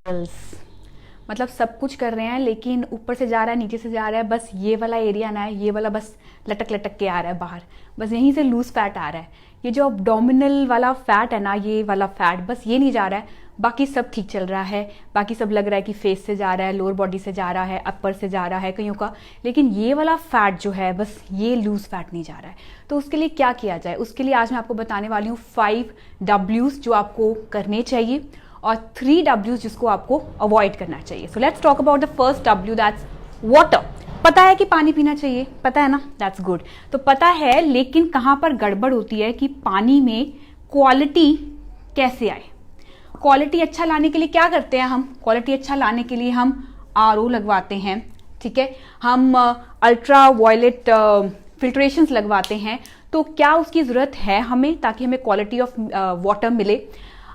मतलब सब कुछ कर रहे हैं लेकिन ऊपर से जा रहा है, नीचे से जा रहा है, बस ये वाला एरिया ना है, ये वाला बस लटक लटक के आ रहा है बाहर, बस यहीं से लूज फैट आ रहा है। ये जो अब्डोमिनल वाला फैट है ना, ये वाला फैट बस ये नहीं जा रहा है, बाकी सब ठीक चल रहा है, बाकी सब लग रहा है कि फेस से जा रहा है, लोअर बॉडी से जा रहा है, अपर से जा रहा है कईयों का, लेकिन ये वाला फैट जो है बस ये लूज फैट नहीं जा रहा है। तो उसके लिए क्या किया जाए, उसके लिए आज मैं आपको बताने वाली हूँ 5 Ws जो आपको करने चाहिए और 3 Ws जिसको आपको अवॉइड करना चाहिए। So let's talk about the first W, that's water. पता है कि पानी पीना चाहिए, पता है ना, दैट्स गुड। तो पता है, लेकिन कहाँ पर गड़बड़ होती है कि पानी में क्वालिटी कैसे आए। क्वालिटी अच्छा लाने के लिए क्या करते हैं हम, क्वालिटी अच्छा लाने के लिए हम RO लगवाते हैं, ठीक है, हम अल्ट्रा वायलेट फिल्ट्रेशंस लगवाते हैं। तो क्या उसकी ज़रूरत है हमें, ताकि हमें क्वालिटी ऑफ वाटर मिले।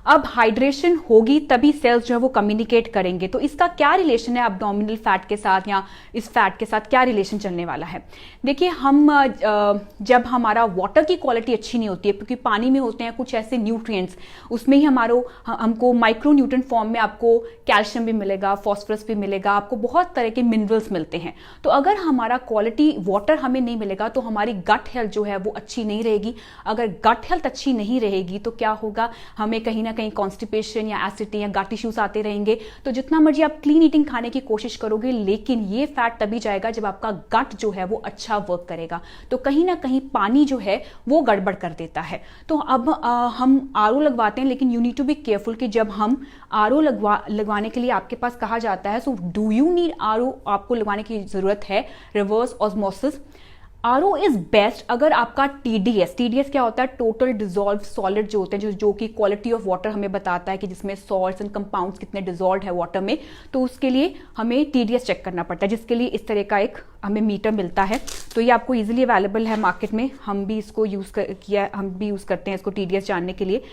अब हाइड्रेशन होगी तभी सेल्स जो है वो कम्युनिकेट करेंगे। तो इसका क्या रिलेशन है अब्डोमिनल फैट के साथ, या इस फैट के साथ क्या रिलेशन चलने वाला है। देखिए, हम जब हमारा वाटर की क्वालिटी अच्छी नहीं होती है, क्योंकि पानी में होते हैं कुछ ऐसे न्यूट्रिएंट्स, उसमें ही हमको माइक्रो न्यूट्रिएंट फॉर्म में आपको कैल्शियम भी मिलेगा, फॉस्फोरस भी मिलेगा, आपको बहुत तरह के मिनरल्स मिलते हैं। तो अगर हमारा क्वालिटी वाटर हमें नहीं मिलेगा तो हमारी गट हेल्थ जो है वो अच्छी नहीं रहेगी। अगर गट हेल्थ अच्छी नहीं रहेगी तो क्या होगा, हमें कहीं ना कहीं कॉन्स्टिपेशन या एसिडिटी या गट इश्यूज आते रहेंगे। तो जितना मर्जी आप क्लीन ईटिंग खाने की कोशिश करोगे, लेकिन ये फैट तभी जाएगा जब आपका गट जो है वो अच्छा वर्क करेगा। तो कहीं ना कहीं पानी जो है वो गड़बड़ कर देता है। तो अब हम RO लगवाते हैं, लेकिन you need to be careful कि जब हम RO लगवाने के लिए आपके पास कहा जाता है, so do you need RO, आपको लगवाने की जरूरत है reverse osmosis. RO is best अगर आपका TDS क्या होता है, टोटल डिजोल्व सॉलिड जो होते हैं, जो कि क्वालिटी ऑफ वाटर हमें बताता है कि जिसमें सॉल्ट्स एंड कंपाउंड्स कितने डिजोल्व है वाटर में। तो उसके लिए हमें TDS चेक करना पड़ता है, जिसके लिए इस तरह का एक हमें मीटर मिलता है। तो ये आपको इजीली अवेलेबल है मार्केट में, हम भी इसको हम भी यूज करते हैं इसको TDS जानने के लिए।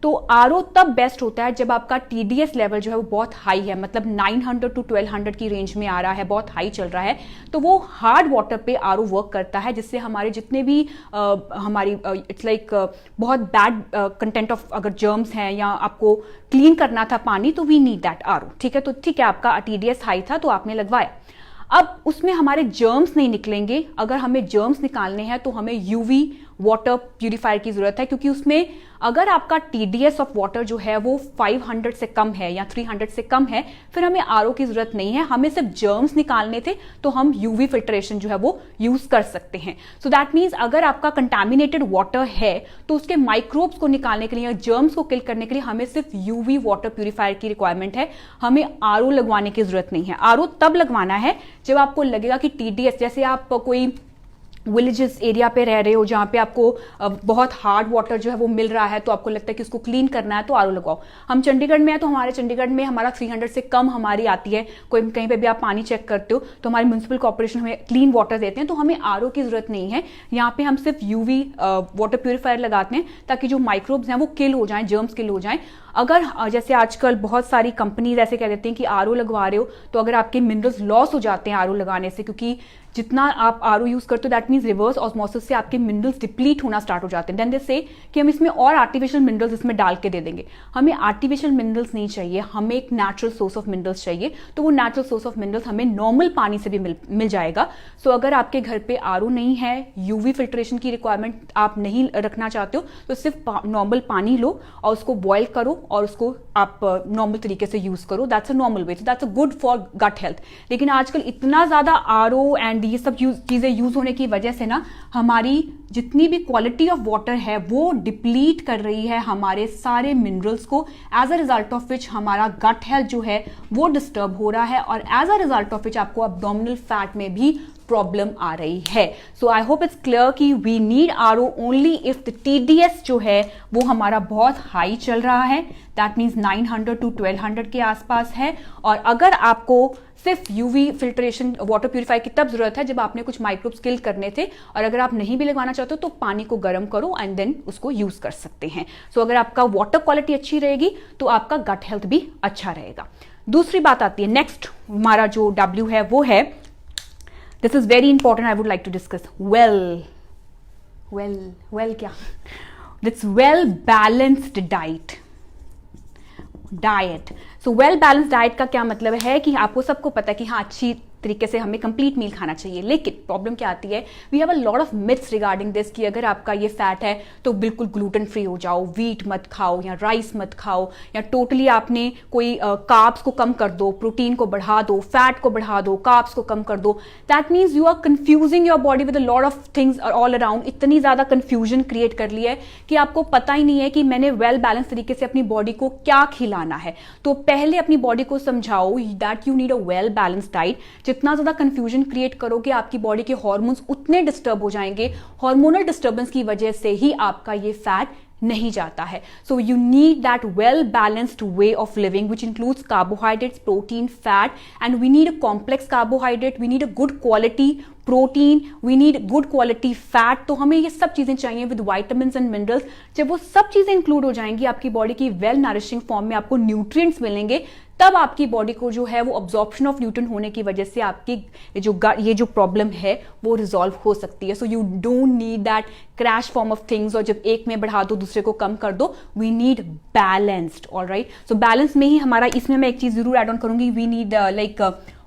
तो RO तब बेस्ट होता है जब आपका TDS लेवल जो है वो बहुत हाई है, मतलब 900 to 1200 की रेंज में आ रहा है, बहुत हाई चल रहा है। तो वो हार्ड वाटर पे RO वर्क करता है, जिससे हमारे जितने भी हमारी इट्स लाइक बहुत बैड कंटेंट ऑफ अगर जर्म्स हैं या आपको क्लीन करना था पानी, तो वी नीड दैट RO, ठीक है। तो ठीक है, आपका TDS हाई था तो आपने लगवाया। अब उसमें हमारे जर्म्स नहीं निकलेंगे, अगर हमें जर्म्स निकालने हैं तो हमें UV वाटर प्यूरिफायर की जरूरत है, क्योंकि उसमें अगर आपका TDS ऑफ वाटर जो है वो 500 से कम है या 300 से कम है, फिर हमें RO की जरूरत नहीं है, हमें सिर्फ जर्म्स निकालने थे, तो हम UV फिल्ट्रेशन जो है वो यूज कर सकते हैं। सो दैट मीन्स अगर आपका कंटामिनेटेड वाटर है तो उसके माइक्रोब्स को निकालने के लिए या जर्म्स को किल करने के लिए हमें सिर्फ UV वाटर प्यूरिफायर की रिक्वायरमेंट है, हमें RO लगवाने की जरूरत नहीं है। RO तब लगवाना है जब आपको लगेगा कि TDS, जैसे आप कोई विलेजेस एरिया पे रह रहे हो जहाँ पे आपको बहुत हार्ड वाटर जो है वो मिल रहा है, तो आपको लगता है कि उसको क्लीन करना है तो RO लगवाओ। हम चंडीगढ़ में है तो हमारे चंडीगढ़ में हमारा 300 से कम हमारी आती है, कोई कहीं पे भी आप पानी चेक करते हो तो हमारी म्यूनसिपल कॉर्पोरेशन हमें क्लीन वाटर देते हैं, तो हमें RO की जरूरत नहीं है। यहाँ पे हम सिर्फ UV वाटर प्यूरिफायर लगाते हैं ताकि जो माइक्रोब्स हैं वो किल हो जाएं, जर्म्स किल हो जाएं। अगर जैसे आजकल बहुत सारी कंपनीज ऐसे कह देते हैं कि RO लगवा रहे हो तो अगर आपके मिनरल्स लॉस हो जाते हैं RO लगाने से, क्योंकि जितना आप RO यूज करते हो दैट मीन्स रिवर्स ऑस्मोसिस से आपके मिनरल्स डिप्लीट होना स्टार्ट हो जाते हैं। देन दे से कि हम इसमें और आर्टिफिशियल मिनरल्स इसमें डाल के दे देंगे। हमें आर्टिफिशियल मिनरल्स नहीं चाहिए, हमें एक नेचुरल सोर्स ऑफ मिनरल्स चाहिए। तो वो नेचुरल सोर्स ऑफ मिनरल्स हमें नॉर्मल पानी से भी मिल जाएगा। सो अगर आपके घर पे RO नहीं है, UV फिल्ट्रेशन की रिक्वायरमेंट आप नहीं रखना चाहते हो, तो सिर्फ नॉर्मल पानी लो और उसको बॉयल करो और उसको आप नॉर्मल तरीके से यूज करो। That's a normal way, that's a good for gut health. लेकिन आजकल इतना ज्यादा RO एंड ये सब चीजें यूज होने की वजह से ना हमारी जितनी भी क्वालिटी ऑफ वाटर है वो डिप्लीट कर रही है हमारे सारे मिनरल्स को, as a result of which हमारा गट हेल्थ जो है वो डिस्टर्ब हो रहा है, और as a result of which आपको अब्डोमिनल फैट में भी प्रॉब्लम आ रही है। So I hope it's clear कि we need RO only if the TDS जो है वो हमारा बहुत हाई चल रहा है, दैट मीन्स 900 to 1200 के आसपास है। और अगर आपको सिर्फ UV फिल्ट्रेशन वाटर प्यूरिफायर की तब जरूरत है जब आपने कुछ माइक्रोब्स किल करने थे, और अगर आप नहीं भी लगवाना चाहते हो तो पानी को गर्म करो एंड देन उसको यूज कर सकते हैं। सो अगर आपका वाटर क्वालिटी अच्छी रहेगी तो आपका गट हेल्थ भी अच्छा रहेगा। दूसरी बात आती है, नेक्स्ट हमारा जो W है वो है, this is very important, I would like to discuss well क्या, it's well balanced diet. Diet. So well balance diet का क्या मतलब है कि आपको सबको पता है कि हाँ अच्छी तरीके से हमें कंप्लीट मील खाना चाहिए, लेकिन प्रॉब्लम क्या आती है, we have a lot of myths regarding this कि अगर आपका ये फैट है तो बिल्कुल ग्लूटेन फ्री हो जाओ, वीट मत खाओ या राइस मत खाओ, या टोटली आपने कोई कार्ब्स को कम कर दो, प्रोटीन को बढ़ा दो, फैट को बढ़ा दो, कार्ब्स को कम कर दो। That means you are confusing your body with a lot of things all around. इतनी ज्यादा कंफ्यूजन क्रिएट कर ली है कि आपको पता ही नहीं है कि मैंने वेल बैलेंस तरीके से अपनी बॉडी को क्या खिलाना है। तो पहले अपनी बॉडी को समझाओ that you need a well balance diet. जितना ज्यादा कंफ्यूजन क्रिएट करोगे आपकी बॉडी के हार्मोन्स उतने डिस्टर्ब हो जाएंगे, हार्मोनल डिस्टर्बेंस की वजह से ही आपका ये फैट नहीं जाता है। So you need that well balanced way of living which includes carbohydrates, protein, fat, and we need a complex carbohydrate, we need a good quality protein, we need good quality fat. तो हमें ये सब चीजें चाहिए with vitamins and minerals. जब वो सब चीजें इंक्लूड हो जाएंगी आपकी बॉडी की वेल नरिशिंग फॉर्म में, आपको न्यूट्रिएंट्स मिलेंगे, तब आपकी बॉडी को जो है वो अब्जॉर्प्शन ऑफ न्यूट्रिएंट होने की वजह से आपकी ये जो प्रॉब्लम है वो रिजॉल्व हो सकती है। So you don't need that crash form of things, और जब एक में बढ़ा दो दूसरे को कम कर दो। We need balanced, alright. So balance में ही हमारा, इसमें मैं एक चीज जरूर एड ऑन करूंगी, we need like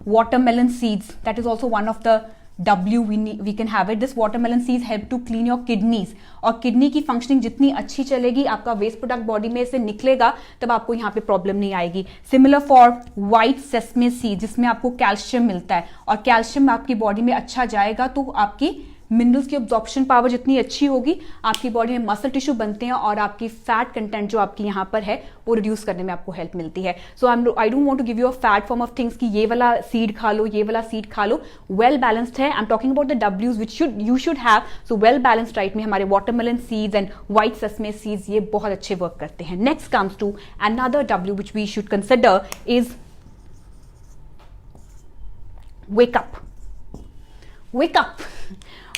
watermelon seeds, that is also one of the W we can have it. This watermelon seeds help to clean your kidneys, और किडनी की फंक्शनिंग जितनी अच्छी चलेगी, आपका वेस्ट प्रोडक्ट बॉडी में से निकलेगा, तब आपको यहाँ पे प्रॉब्लम नहीं आएगी। Similar for white sesame seed, जिसमें आपको कैल्शियम मिलता है, और कैल्शियम आपकी बॉडी में अच्छा जाएगा तो आपकी मिनरल्स की अब्जॉर्प्शन पावर जितनी अच्छी होगी, आपकी बॉडी में मसल टिश्यू बनते हैं और आपकी फैट कंटेंट जो आपकी यहाँ पर है वो रिड्यूस करने में आपको हेल्प मिलती है। So I don't want to give you a fat form of things कि ये वाला सीड खा लो, ये वाला सीड खा लो। वेल बैलेंस्ड है। I am talking about the डब्ल्यूज which you should have. So well balanced diet में हमारे watermelon seeds and white sesame seeds ये बहुत अच्छे वर्क करते हैं। Next comes to another W which we should consider is wake up. Wake up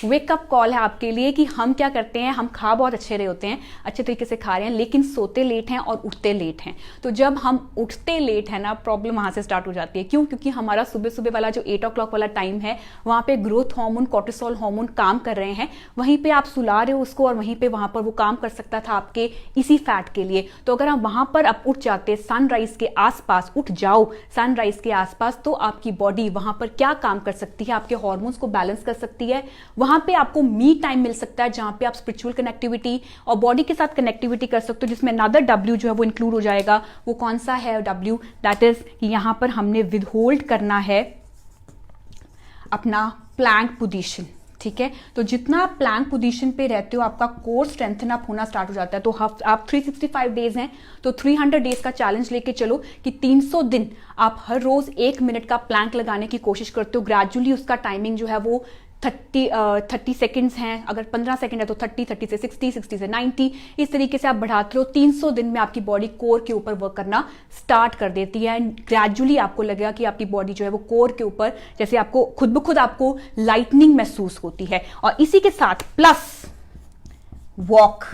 wake up call है आपके लिए कि हम क्या करते हैं, हम खा बहुत अच्छे रहे होते हैं, अच्छे तरीके से खा रहे हैं, लेकिन सोते लेट हैं और उठते लेट हैं। तो जब हम उठते लेट हैं ना, प्रॉब्लम वहां से स्टार्ट हो जाती है। क्यों? क्योंकि हमारा सुबह सुबह वाला जो 8 o'clock वाला टाइम है, वहां पे ग्रोथ हार्मोन, कॉर्टिसोल हार्मोन काम कर रहे हैं। वहीं पे आप सुला रहे हो उसको, और वहीं पे वहां पर वो काम कर सकता था आपके इसी फैट के लिए। तो अगर आप वहां पर आप उठ जाते, सनराइज के आसपास उठ जाओ, सनराइज के आसपास, तो आपकी बॉडी वहां पर क्या काम कर सकती है, आपके हार्मोन्स को बैलेंस कर सकती है। वहां पे आपको मी टाइम मिल सकता है, जहां पे आप स्पिरिचुअल कनेक्टिविटी और बॉडी के साथ कनेक्टिविटी कर सकते हो, जिसमें अनदर डब्ल्यू जो है वो इंक्लूड हो जाएगा। वो कौन सा है डब्ल्यू? दैट इज कि यहां पर हमने विदहोल्ड करना है अपना प्लैंक पोजीशन। ठीक है, तो जितना आप प्लैंक पोजीशन पे रहते हो, आपका कोर स्ट्रेंथन अप होना स्टार्ट हो जाता है। तो आप 365 डेज हैं, तो 300 डेज का चैलेंज लेके चलो कि 300 दिन आप हर रोज 1 मिनट का प्लैंक लगाने की कोशिश करते हो। ग्रेजुअली उसका टाइमिंग जो है वो 30 सेकेंड्स हैं, अगर 15 सेकेंड है तो 30 से 60 से 90, इस तरीके से आप बढ़ाते हो। 300 दिन में आपकी बॉडी कोर के ऊपर वर्क करना स्टार्ट कर देती है। ग्रेजुअली आपको लगेगा कि आपकी बॉडी जो है वो कोर के ऊपर, जैसे आपको खुद ब खुद आपको लाइटनिंग महसूस होती है। और इसी के साथ plus walk,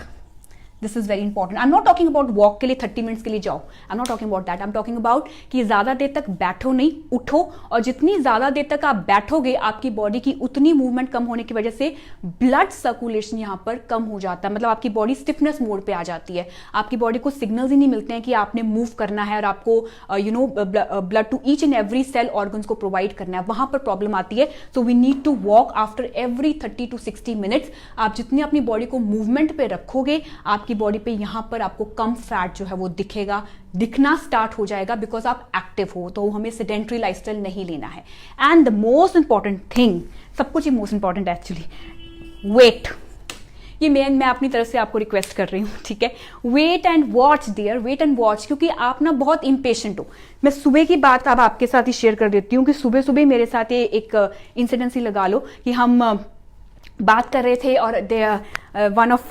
this is very important. I am not talking about walk के लिए 30 मिनट्स के लिए जाओ, I am not talking about that. I am talking about कि ज्यादा देर तक बैठो नहीं, उठो। और जितनी ज्यादा देर तक आप बैठोगे, आपकी बॉडी की उतनी मूवमेंट कम होने की वजह से ब्लड सर्कुलेशन यहां पर कम हो जाता है। मतलब आपकी बॉडी स्टिफनेस मोड पे आ जाती है। आपकी बॉडी को सिग्नल्स ही नहीं मिलते हैं कि आपने मूव करना है और आपको blood to each and every cell organs को प्रोवाइड करना है। वहां पर प्रॉब्लम आती है। So we need to walk after every 30 to 60 minutes. आप जितनी अपनी बॉडी को मूवमेंट पे रखोगे, आपकी बॉडी पे यहां पर आपको कम फैट जो है वो दिखना स्टार्ट हो जाएगा, बिकॉज आप एक्टिव हो। तो हमें सेडेंटरी लाइफस्टाइल नहीं लेना है। And the most important thing, सब कुछ ही मोस्ट इंपॉर्टेंट है एक्चुअली, वेट। ये मैं अपनी तरफ से आपको रिक्वेस्ट कर रही हूँ, ठीक है। Wait and watch dear, wait and watch, क्योंकि आप ना बहुत इम्पेशेंट हो। मैं सुबह की बात अब आपके साथ ही शेयर कर देती हूँ कि सुबह सुबह मेरे साथ ये एक इंसिडेंस ही लगा लो कि हम बात कर रहे थे, और one of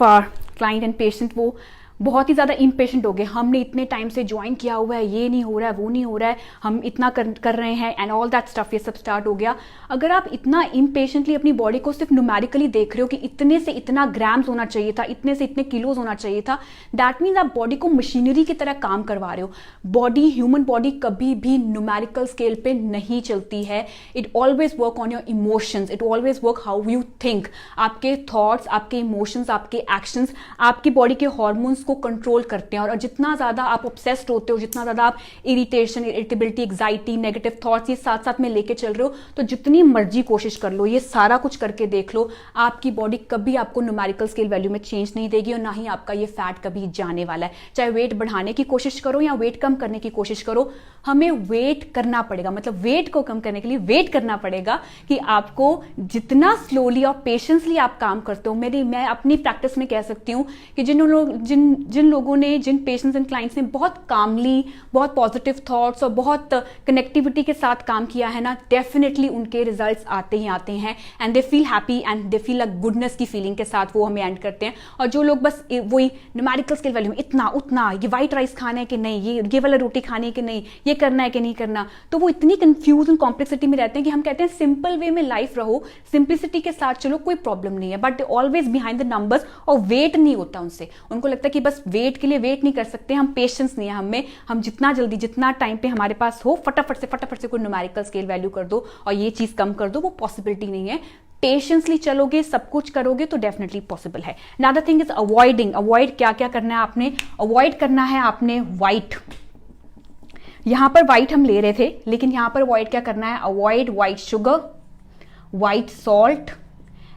client and patient वो बहुत ही ज़्यादा इम्पेशेंट हो गए। हमने इतने टाइम से ज्वाइन किया हुआ है, ये नहीं हो रहा है, वो नहीं हो रहा है, हम इतना कर रहे हैं, एंड ऑल दैट स्टफ, ये सब स्टार्ट हो गया। अगर आप इतना इम्पेशेंटली अपनी बॉडी को सिर्फ न्यूमेरिकली देख रहे हो कि इतने से इतना ग्राम्स होना चाहिए था, इतने से इतने किलोज होना चाहिए था, दैट मीन्स आप बॉडी को मशीनरी की तरह काम करवा रहे हो। बॉडी, ह्यूमन बॉडी कभी भी न्यूमेरिकल स्केल पे नहीं चलती है। It always work on your emotions, it always work how you think. आपके थॉट्स, आपके इमोशंस, आपके एक्शंस, आपकी बॉडी के हॉर्मोन्स को कंट्रोल करते हैं। और जितना ज़्यादा आप ऑब्सेस्ड होते हो, जितना ज़्यादा आप irritation, irritability, anxiety, negative thoughts ये साथ साथ में लेके चल रहे हो, तो जितनी मर्जी कोशिश कर लो, ये सारा कुछ करके देख लो, आपकी बॉडी कभी आपको न्यूमेरिकल स्केल वैल्यू में चेंज नहीं देगी और ना ही आपका ये फैट कभी जाने वाला है। चाहे वेट बढ़ाने की कोशिश करो या वेट कम करने की कोशिश करो, हमें वेट करना पड़ेगा, मतलब वेट को कम करने के लिए वेट करना पड़ेगा कि आपको जितना स्लोली और पेशेंसली आप काम करते हो। मैं अपनी प्रैक्टिस में कह सकती हूँ कि जिन लोगों ने, जिन पेशेंट्स एंड क्लाइंट्स ने बहुत कामली, बहुत पॉजिटिव थॉट्स और बहुत कनेक्टिविटी के साथ काम किया है ना, डेफिनेटली उनके रिजल्ट्स आते ही आते हैं and they feel happy and they feel a goodness की फीलिंग के साथ वो हमें एंड करते हैं। और जो लोग बस वही न्यूमेरिकल स्केल वैल्यू में इतना उतना, ये व्हाइट राइस खाना है कि नहीं, ये वाला रोटी खानी है कि नहीं, ये करना है कि नहीं करना, तो वो इतनी कंफ्यूज एंड कॉम्प्लेक्सिटी में रहते हैं कि हम कहते हैं सिंपल वे में लाइफ रहो, सिंप्लिसिटी के साथ चलो, कोई प्रॉब्लम नहीं है, but always behind the numbers. और वेट नहीं होता उनसे, उनको लगता है कि बस वेट के लिए वेट नहीं कर सकते, हम पेशेंस नहीं है हमें, हम जितना जल्दी, जितना टाइम पे हमारे पास हो, फटाफट से कोई न्यूमेरिकल स्केल वैल्यू कर दो और ये चीज कम कर दो, वो पॉसिबिलिटी नहीं है। पेशेंसली चलोगे, सब कुछ करोगे तो डेफिनेटली पॉसिबल है। अनदर थिंग इज अवॉइड क्या क्या करना है आपने, अवॉइड करना है आपने व्हाइट। यहां पर व्हाइट हम ले रहे थे, लेकिन यहां पर अवॉइड क्या करना है, avoid white sugar, white salt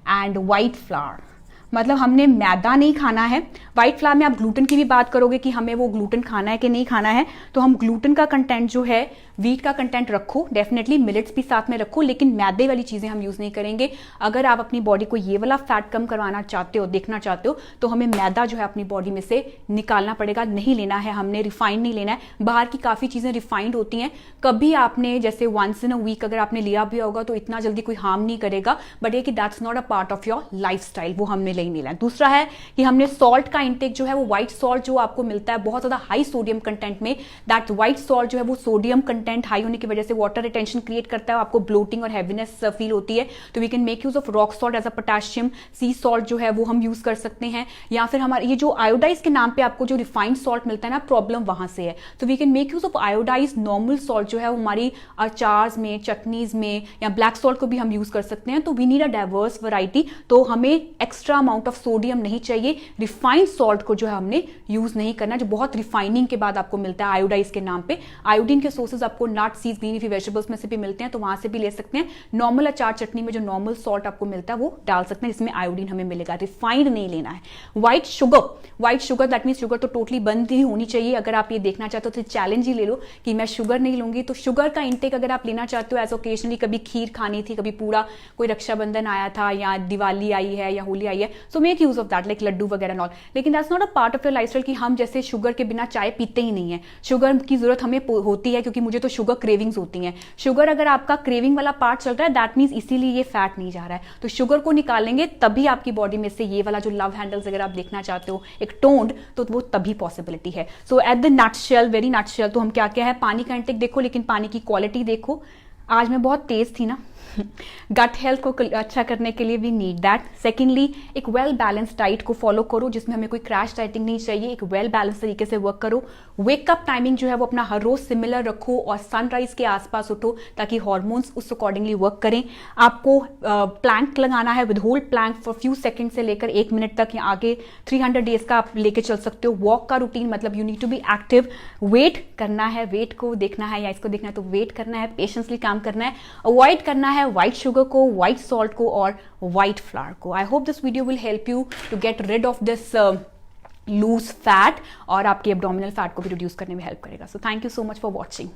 and white flower. मतलब हमने मैदा नहीं खाना है। व्हाइट फ्लावर में आप ग्लूटेन की भी बात करोगे कि हमें वो ग्लूटेन खाना है कि नहीं खाना है, तो हम ग्लूटेन का कंटेंट जो है, वीट का कंटेंट रखो, डेफिनेटली मिलेट्स भी साथ में रखो, लेकिन मैदे वाली चीजें हम यूज नहीं करेंगे। अगर आप अपनी बॉडी को ये वाला फैट कम करवाना चाहते हो, देखना चाहते हो, तो हमें मैदा जो है अपनी बॉडी में से निकालना पड़ेगा, नहीं लेना है हमने, रिफाइंड नहीं लेना है। बाहर की काफी चीजें रिफाइंड होती हैं, कभी आपने जैसे वंस इन अ वीक अगर आपने लिया भी होगा तो इतना जल्दी कोई हार्म नहीं करेगा, बट ये कि that's not a part of your lifestyle, वो हमने नहीं लेना है। दूसरा है कि हमने सॉल्ट का इंटेक जो है, वो व्हाइट सॉल्ट जो आपको मिलता है बहुत ज्यादा हाई सोडियम कंटेंट में, दैट व्हाइट सॉल्ट जो है वो सोडियम कंटेंट हाई होने की वजह से वाटर रिटेंशन क्रिएट करता है, आपको ब्लोटिंग और हैवीनेस फील होती है। तो we can make use of rock salt as a potassium, sea salt जो है वो हम यूज कर सकते हैं, या फिर हमारे ये जो आयोडाइज के नाम पे आपको जो रिफाइंड सॉल्ट मिलता है ना, प्रॉब्लम वहां से है। तो we can make use of iodize normal salt जो है वो हमारी अचार्स में, चटनीज में, या ब्लैक सॉल्ट को भी हम यूज कर सकते हैं। तो we need a diverse variety, तो हमें एक्स्ट्रा अमाउंट ऑफ सोडियम नहीं चाहिए। रिफाइंड सॉल्ट को जो है हमने यूज नहीं करना, जो बहुत रिफाइनिंग के बाद आपको मिलता है आयोडाइज के नाम पे। आयोडीन के सोर्सेज आपको नट, सीड्स, ग्रीन लीफी वेजिटेबल्स में से भी मिलते हैं, तो वहां से भी ले सकते हैं। नॉर्मल अचार चटनी में जो नॉर्मल सॉल्ट आपको मिलता है वो डाल सकते हैं, जिसमें आयोडीन हमें मिलेगा, रिफाइंड नहीं लेना है। White sugar that mean sugar तो टोटली बंद ही होनी चाहिए। अगर आप ये देखना चाहते हो तो चैलेंज ही ले लो कि मैं शुगर नहीं लूंगी। तो शुगर का इंटेक अगर आप लेना चाहते हो एज ओकेजनली, कभी खीर खानी थी, कभी पूरा कोई रक्षाबंधन आया था, या दिवाली आई है, या होली आई है, so make use of that, like laddu वगैरह नॉल। लेकिन that's not a part of your lifestyle कि हम जैसे शुगर के बिना चाय पीते ही नहीं है। शुगर की जरूरत हमें होती है, क्योंकि मुझे तो शुगर क्रेविंग्स होती हैं। शुगर अगर आपका क्रेविंग वाला पार्ट चल रहा है, दैट मीन्स इसीलिए ये फैट नहीं जा रहा है। तो शुगर को निकालेंगे तभी आपकी बॉडी में से ये वाला जो लव हैंडल्स अगर आप देखना चाहते हो एक टोन्ड, तो वो तभी पॉसिबिलिटी है। So at the nutshell, very nutshell, तो हम क्या क्या है, पानी का इंटेक देखो, लेकिन पानी की क्वालिटी देखो। आज मैं बहुत तेज थी ना, गट हेल्थ को अच्छा करने के लिए वी नीड दैट। सेकेंडली, एक वेल बैलेंस डाइट को फॉलो करो, जिसमें हमें कोई क्रैश डाइटिंग नहीं चाहिए, एक वेल बैलेंस तरीके से वर्क करो। वेकअप टाइमिंग जो है वो अपना हर रोज सिमिलर रखो, और सनराइज के आसपास उठो ताकि हार्मोन्स उस अकॉर्डिंगली वर्क करें। आपको प्लैंक लगाना है, with hold plank for few second से लेकर 1 मिनट तक, या आगे 300 डेज का आप लेके चल सकते हो। वॉक का रूटीन, मतलब you need to be active. Wait करना है, वेट को देखना है या इसको देखना है, तो वेट करना है, पेशेंसली काम करना है। अवॉइड करना है व्हाइट शुगर को, व्हाइट सॉल्ट को और व्हाइट फ्लावर को। I hope this video will help you to get rid of this loose fat, और आपके एब्डोमिनल फैट को भी रिड्यूस करने में हेल्प करेगा। So thank you so much for watching.